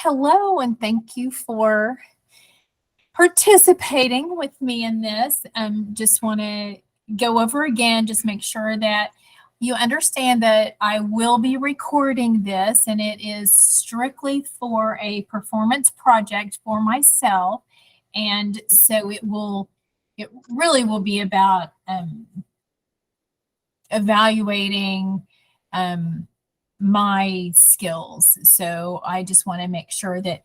hello, and thank you for participating with me in this. Just want to go over again, just make sure that you understand that I will be recording this, and it is strictly for a performance project for myself. And so it really will be about evaluating my skills. So I just want to make sure that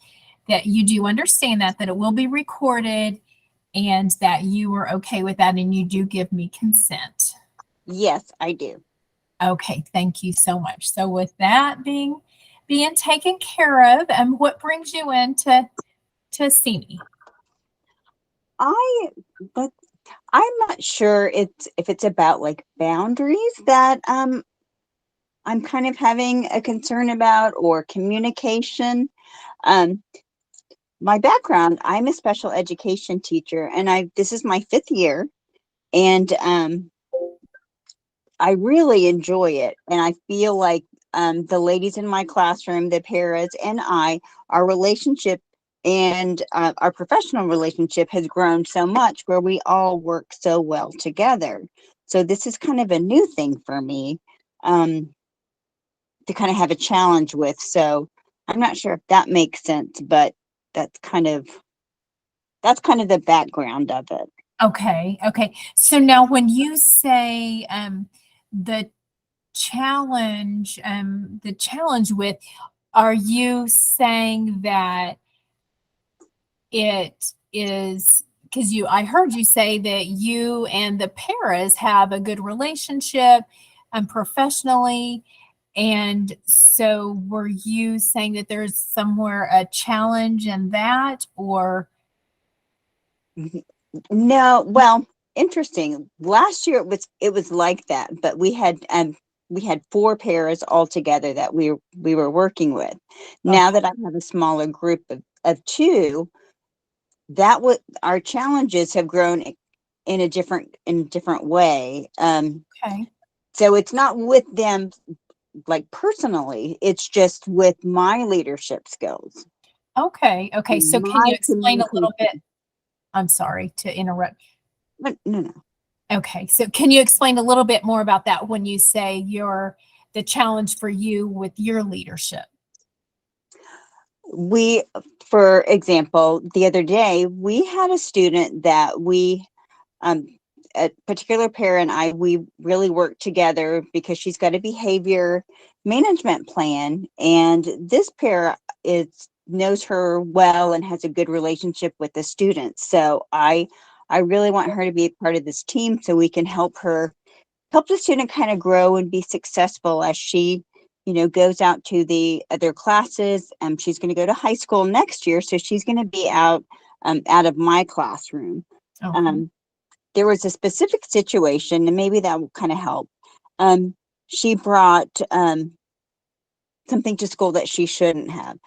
you do understand that it will be recorded and that you are okay with that and you do give me consent. Yes, I do. Okay, thank you so much. So with that being taken care of, what brings you in to see me? But I'm not sure if it's about like boundaries that I'm kind of having a concern about, or communication. My background, I'm a special education teacher, and this is my 5th year, and I really enjoy it. And I feel like the ladies in my classroom, the paras, and our relationship and our professional relationship has grown so much, where we all work so well together. So this is kind of a new thing for me to kind of have a challenge with. So I'm not sure if that makes sense, but that's kind of the background of it. Okay. So now when you say the challenge with, are you saying that it is because I heard you say that you and the paras have a good relationship professionally, and so were you saying that there's somewhere a challenge in that, or? No, well, interesting. Last year it was like that, but we had 4 pairs all together that we were working with. Now Okay. that I have a smaller group of 2, that would our challenges have grown in a different way. Okay. So it's not with them like personally, it's just with my leadership skills. Okay. So can My you explain a little bit? communication. I'm sorry to interrupt. No. Okay, so can you explain a little bit more about that when you say the challenge for you with your leadership? We, for example, the other day, we had a student that a particular pair and we really worked together because she's got a behavior management plan, and this pair knows her well and has a good relationship with the students. So I really want her to be a part of this team so we can help the student kind of grow and be successful as she goes out to the other classes. She's going to go to high school next year, so she's going to be out of my classroom. Okay. There was a specific situation, and maybe that will kind of help. She brought something to school that she shouldn't have.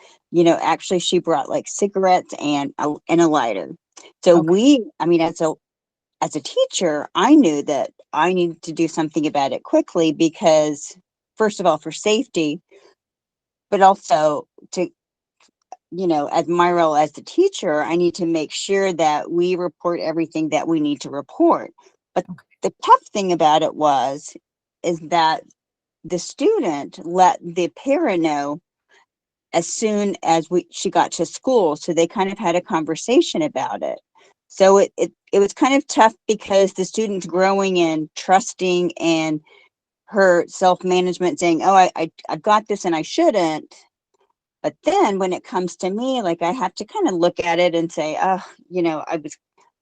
Actually, she brought like cigarettes and a lighter. So Okay. as a teacher, I knew that I needed to do something about it quickly, because first of all, for safety, but also to, as my role as the teacher, I need to make sure that we report everything that we need to report. But Okay. the tough thing about it is that the student let the parent know as soon as she got to school. So they kind of had a conversation about it. So it was kind of tough, because the student's growing and trusting, and her self-management saying, oh, I've got this and I shouldn't. But then when it comes to me, like, I have to kind of look at it and say, oh, I was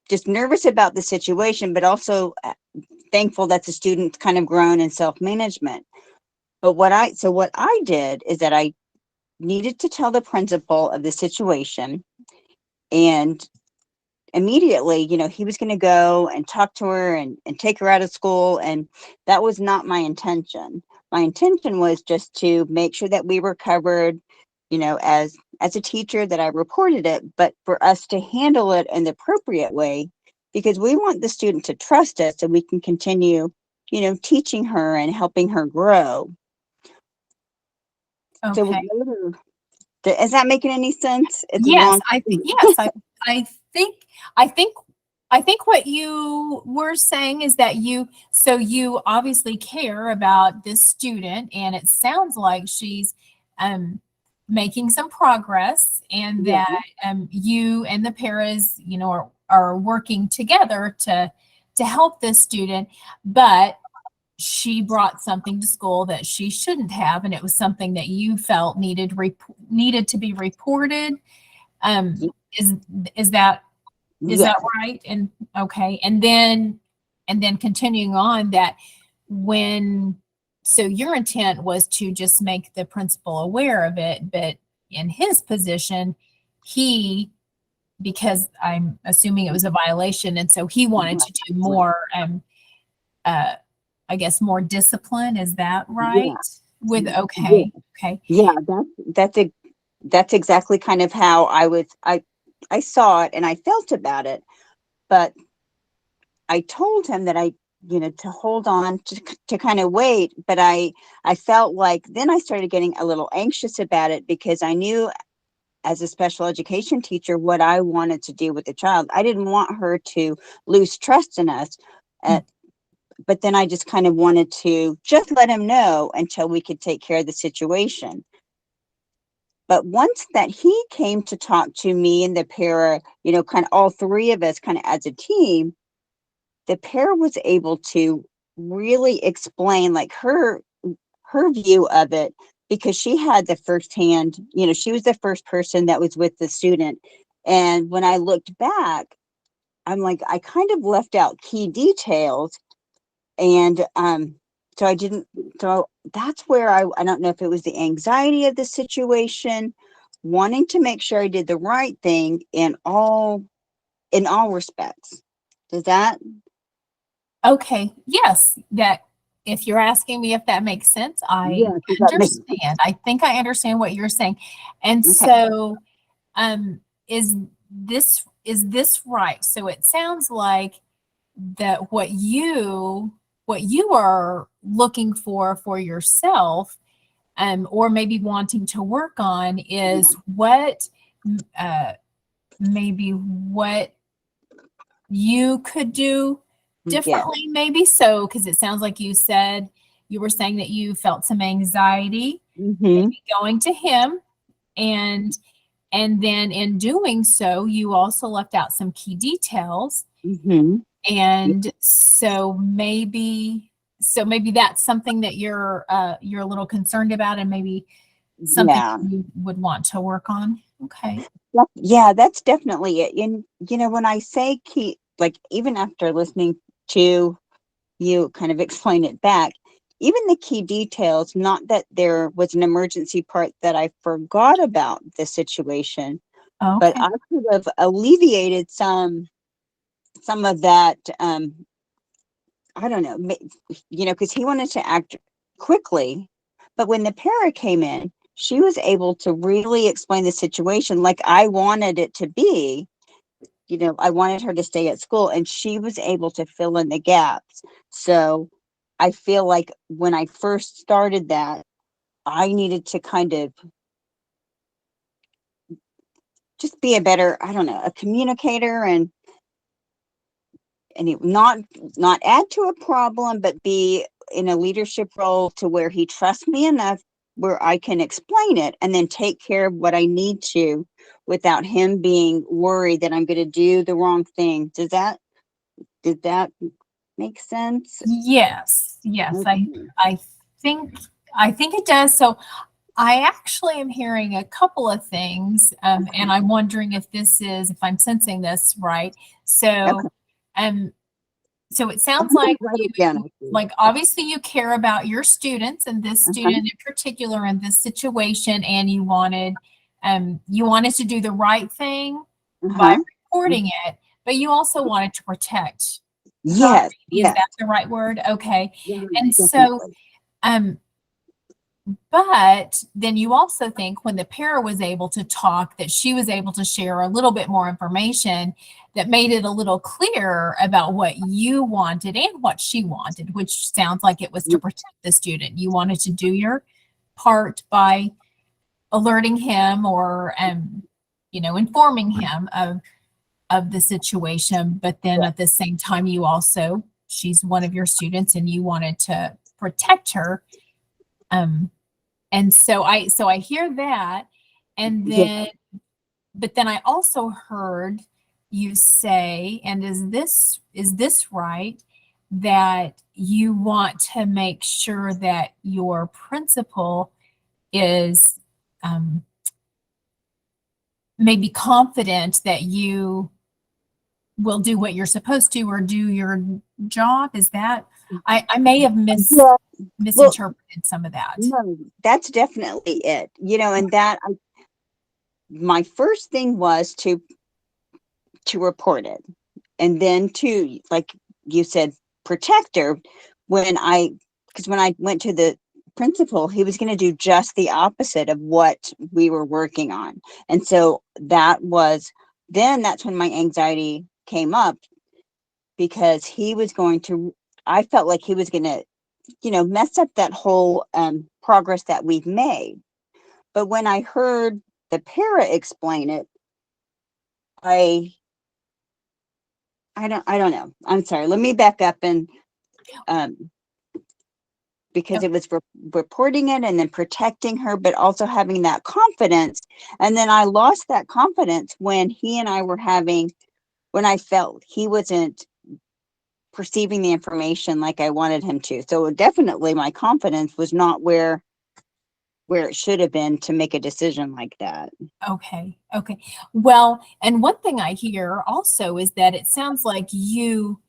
just nervous about the situation, but also thankful that the student's kind of grown in self-management. But what I did is that I needed to tell the principal of the situation, and immediately, he was going to go and talk to her and take her out of school. And that was not my intention. My intention was just to make sure that we were covered, as a teacher, that I reported it, but for us to handle it in the appropriate way, because we want the student to trust us so we can continue, teaching her and helping her grow. So Okay. later, Is that making any sense? It's a Yes, long. I think I think I think what you were saying is that you obviously care about this student, and it sounds like she's um making some progress, and Yeah. that you and the paras, are working together to help this student, but she brought something to school that she shouldn't have, and it was something that you felt needed to be reported. Yeah. Is is that is Yes. that right? And okay, and then continuing on that, when so your intent was to just make the principal aware of it, but in his position, he because I'm assuming it was a violation, and so he wanted to do Right. more uh I guess more discipline. Is that Yeah. right? With Yeah. okay. Yeah. That's exactly kind of how I saw it and I felt about it. But I told him that to hold on to kind of wait. But I felt like then I started getting a little anxious about it because I knew as a special education teacher what I wanted to do with the child. I didn't want her to lose trust in us. Uh, but then I just kind of wanted to just let him know until we could take care of the situation. But once that he came to talk to me and the para, kind of all three of us kind of as a team, the para was able to really explain like her view of it because she had the firsthand, she was the first person that was with the student. And when I looked back, I'm like, I kind of left out key details. And so I didn't, so that's where I don't know if it was the anxiety of the situation, wanting to make sure I did the right thing in all respects. Does that? Okay, yes, that if you're asking me if that makes sense, I Yeah, does that make understand. I think I understand what you're saying. And okay? so, um, is this right? So it sounds like that what you are looking for yourself, or maybe wanting to work on is uh, maybe what you could do Yeah. differently, maybe. So because it sounds like you were saying that you felt some anxiety Mm-hmm. going to him, and then in doing so you also left out some key details, Mm-hmm. and so maybe that's something that you're a little concerned about, and maybe something Yeah. you would want to work on. Okay. Yeah, that's definitely it. And when I say key, like even after listening to you kind of explain it back, even the key details, not that there was an emergency part that I forgot about the situation, but Okay. I could have alleviated some of that. I don't know, because he wanted to act quickly, but when the para came in, she was able to really explain the situation like I wanted it to be. I wanted her to stay at school, and she was able to fill in the gaps. So I feel like when I first started that, I needed to kind of just be a better, I don't know, a communicator, and not add to a problem, but be in a leadership role to where he trusts me enough where I can explain it and then take care of what I need to without him being worried that I'm going to do the wrong thing. Did that make sense? Yes, Okay. I think I think it does. So I actually am hearing a couple of things, and I'm wondering if I'm sensing this right. So, Okay. um, so it I'm sounds going like to write it down, actually. like obviously you care about your students, and this Uh-huh. student in particular in this situation, and you wanted to do the right thing by Uh-huh. reporting it, but you also wanted to protect her. Yes. Is Yes. that the right word? Okay. Yeah, And so, definitely. um, but then you also think when the para was able to talk, that she was able to share a little bit more information that made it a little clearer about what you wanted and what she wanted, which sounds like it was to protect the student. You wanted to do your part by alerting him or informing him of the situation, but then at the same time you also, she's one of your students and you wanted to protect her. And so I hear that. And Yeah. then, but then I also heard you say, and is this right, that you want to make sure that your principal is maybe confident that you will do what you're supposed to or do your job? Is that, I may have Yeah. Well, misinterpreted some of that. no, that's definitely it. And that my first thing was to report it, and then to, like you said, protect her. Because when I went to the principal, he was going to do just the opposite of what we were working on. And so that's when my anxiety came up, because I felt like he was going to, mess up that whole progress that we've made. But when I heard the para explain it, I I don't know. I'm sorry. Let me back up and um because it was reporting it and then protecting her, but also having that confidence. And then I lost that confidence when when I felt he wasn't perceiving the information like I wanted him to. So definitely my confidence was not where it should have been to make a decision like that. Okay. Okay. Well, and one thing I hear also is that it sounds like you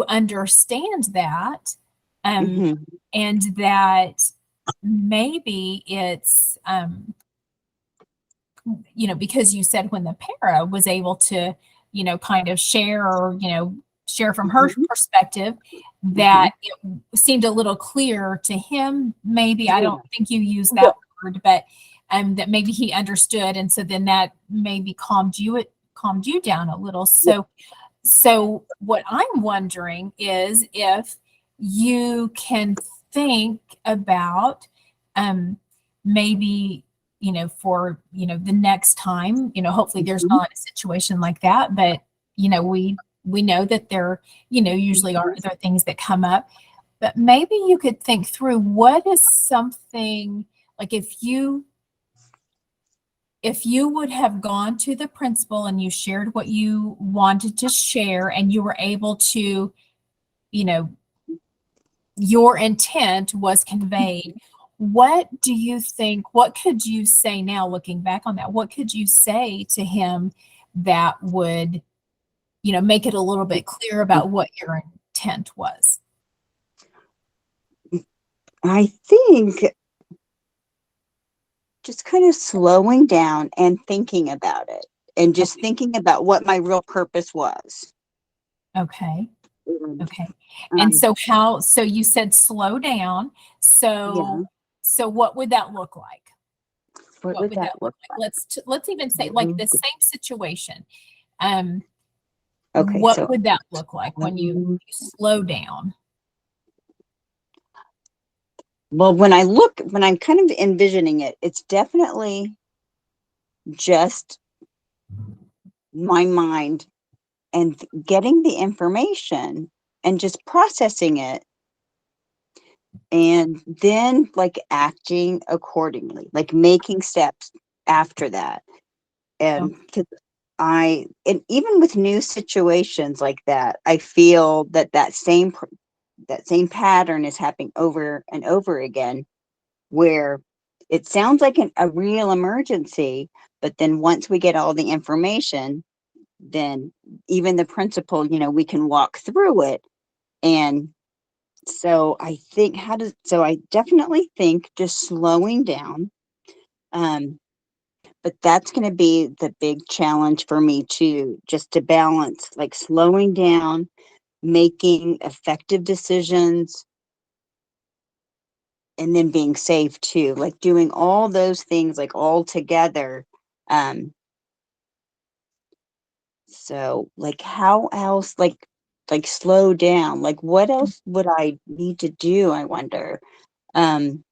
understand that, um, Hmm. and that maybe it's because you said when the para was able to, kind of share or, share from her Hmm. perspective, Hmm. that it seemed a little clearer to him. Maybe, I Yeah. don't think you used that Well, word, but that maybe he understood. And so then that maybe calmed you down a little. yeah. So what I'm wondering is if you can think about um, maybe, for, the next time, hopefully there's Mhm. not a situation like that, but, we know that there, usually are other things that come up, but maybe you could think through what is something like if you would have gone to the principal and you shared what you wanted to share and you were able to, you know, your intent was conveyed, what do you think, what could you say now looking back on that? What could you say to him that would, make it a little bit clear about what your intent was? I think just kind of slowing down and thinking about it, and just thinking about what my real purpose was. Okay. And, Okay. And um, so you said slow down. yeah, So what would that look like? what What would would that that look look like? Let's even say like the same situation. Um, like? Okay, what so would that look like when um, you slow down? well, when I'm kind of envisioning it, it's definitely just my mind and getting the information and just processing it, and then like acting accordingly, like making steps after that. Oh, And 'cause and even with new situations like that, I feel that same pattern is happening over and over again, where it sounds like a real emergency, but then once we get all the information, then even the principal, we can walk through it. And so I definitely think just slowing down. Um, but that's going to be the big challenge for me too, just to balance like slowing down, making effective decisions, and then being safe too, like doing all those things like all together. um so like how else, like slow down, like what else would I need to do, I wonder. um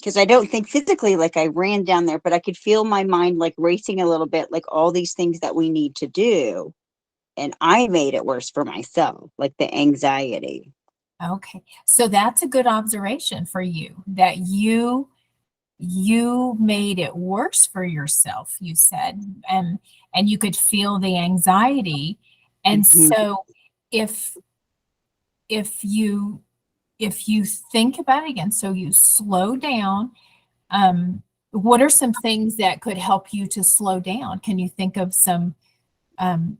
because I don't think physically like I ran down there, but I could feel my mind like racing a little bit, like all these things that we need to do. And I made it worse for myself, like the anxiety. Okay. So that's a good observation for you, that you made it worse for yourself, you said, and you could feel the anxiety. And Mhm. so if if you if you think about it again, so you slow down, what are some things that could help you to slow down? Can you think of some, um,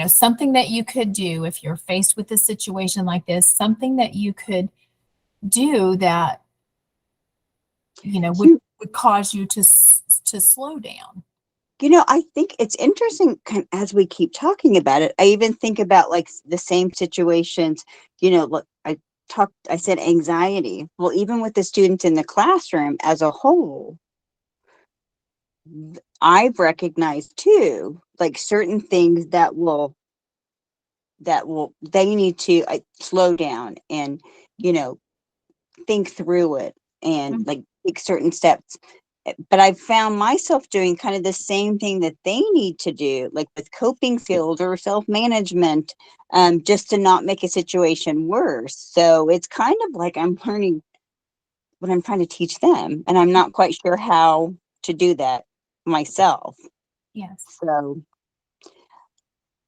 something that you could do if you're faced with a situation like this, something that you could do that, would cause you to slow down? I think it's interesting as we keep talking about it. I even think about like the same situations, look, I said anxiety. Well, even with the students in the classroom as a whole, I've recognized too, like certain things they need to slow down and, you know, think through it and Mm. like take certain steps. But I've found myself doing kind of the same thing that they need to do, like with coping skills or self-management, just to not make a situation worse. So it's kind of like I'm learning what I'm trying to teach them, and I'm not quite sure how to do that myself. Yes. So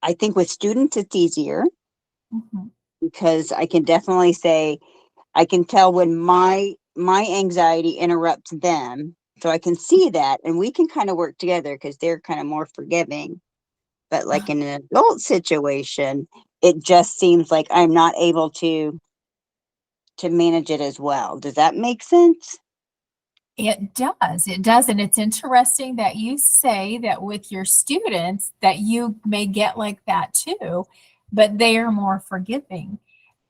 I think with students it's easier Mhm. because I can definitely say I can tell when my anxiety interrupts them. So I can see that and we can kind of work together because they're kind of more forgiving. But like in an adult situation, it just seems like I'm not able to manage it as well. Does that make sense? It does. It does. And it's interesting that you say that with your students that you may get like that too, but they are more forgiving.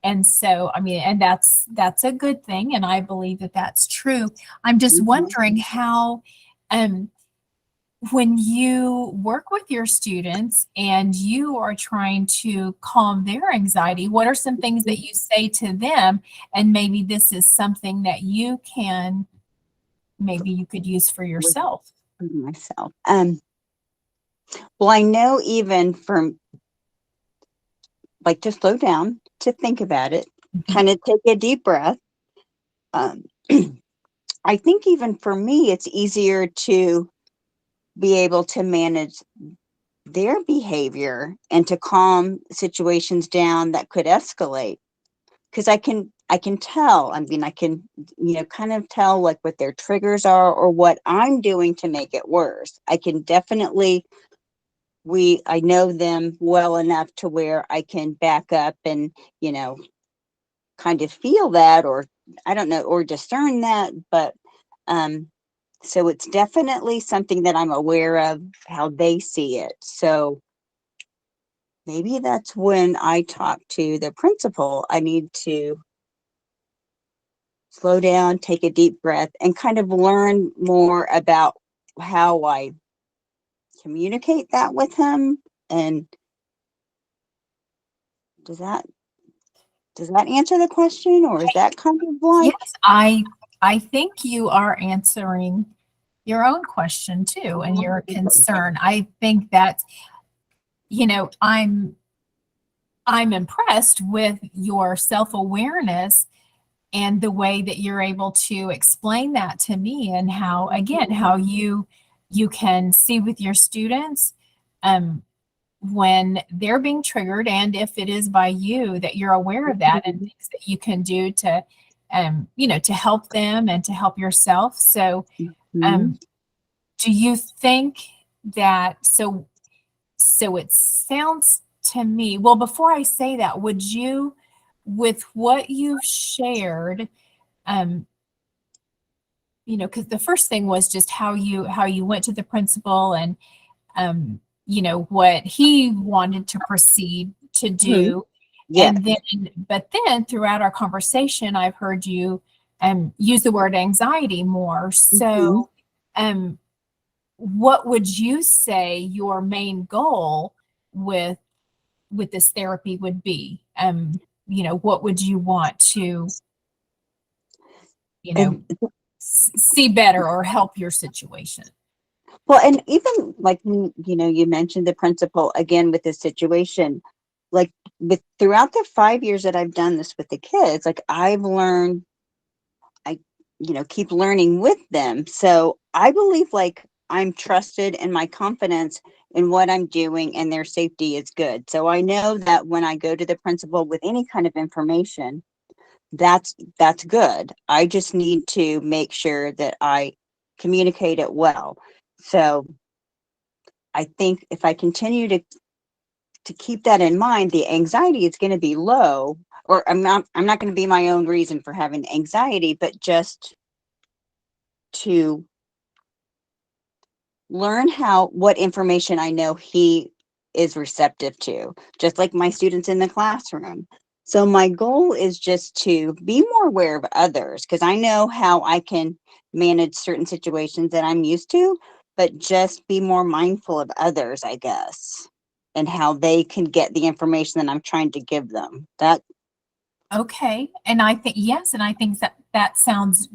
And so, I mean, and that's a good thing, and I believe that that's true. I'm just Mhm. wondering how, um, when you work with your students and you are trying to calm their anxiety, what are some things that you say to them? And maybe this is something that maybe you could use for With yourself. myself. Well, I know even from like to slow down, to think about it, Mhm. kind of take a deep breath. Um, I think even for me, it's easier to be able to manage their behavior and to calm situations down that could escalate because I can tell, I mean, I can, kind of tell like what their triggers are or what I'm doing to make it worse. I can definitely, I know them well enough to where I can back up and, you know kind of feel that, or I don't know, or discern that. But um so it's definitely something that I'm aware of how they see it. So maybe that's when I talk to the principal, I need to slow down, take a deep breath, and kind of learn more about how I communicate that with him. And does that answer the question, or is that kind of Yes, like I think you are answering your own question too and your concern. I think that, you know, I'm impressed with your self-awareness and the way that you're able to explain that to me, and how, again, how you can see with your students, um, when they're being triggered, and if it is by you, that you're aware of that and things that you can do to, to help them and to help yourself. So, Mhm. um, do you think that, so it sounds to me, well, before I say that, would you, with what you've shared, um, because the first thing was just how you went to the principal, and what he wanted to proceed to Mhm. do. Yeah. And then, but then throughout our conversation, I've heard you use the word anxiety more. Mhm. So, um, what would you say your main goal with this therapy would be? What would you want to, you know? see better or help your situation. Well, and even like, you mentioned the principal again with this situation, like with throughout the 5 years that I've done this with the kids, like I've learned, I, keep learning with them. So I believe like I'm trusted and my confidence in what I'm doing and their safety is good. So I know that when I go to the principal with any kind of information, that's good. I just need to make sure that I communicate it well. So I think if I continue to keep that in mind, the anxiety is going to be low, or I'm not going to be my own reason for having anxiety, but just to learn what information I know he is receptive to, just like my students in the classroom. So my goal is just to be more aware of others, because I know how I can manage certain situations that I'm used to, but just be more mindful of others, I guess, and how they can get the information that I'm trying to give them. Okay. And I think, yes, and I think that sounds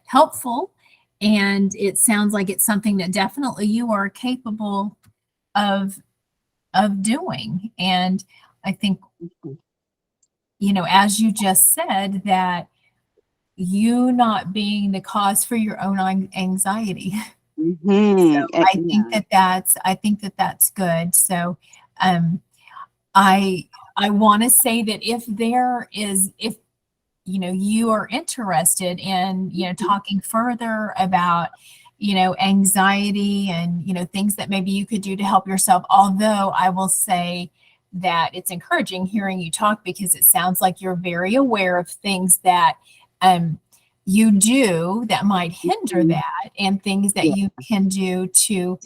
helpful. And it sounds like it's something that definitely you are capable of doing. And I think, as you just said, that you not being the cause for your own anxiety. So I think that that's good. So I want to say that if you are interested in talking further about anxiety and things that maybe you could do to help yourself, although I will say that it's encouraging hearing you talk, because it sounds like you're very aware of things that you do that might hinder that, and things that you can do to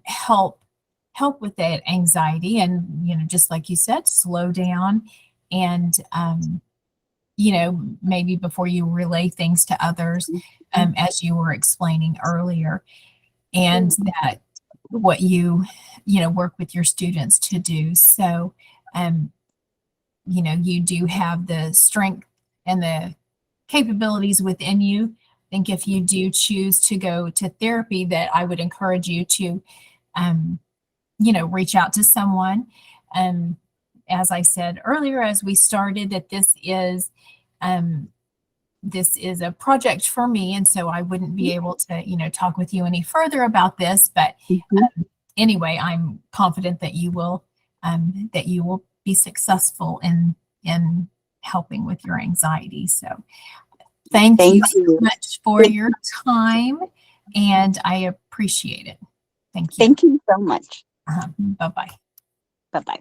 help with that anxiety, and just like you said, slow down, and maybe before you relay things to others, as you were explaining earlier, and that what you work with your students to do. So you do have the strength and the capabilities within you. I think if you do choose to go to therapy, that I would encourage you to reach out to someone. As I said earlier, as we started, that this is a project for me, and so I wouldn't be able to talk with you any further about this, but anyway, I'm confident that you will be successful in helping with your anxiety. So thank you so much for your time, and I appreciate it. Thank you. Thank you so much. Bye-bye. Bye-bye.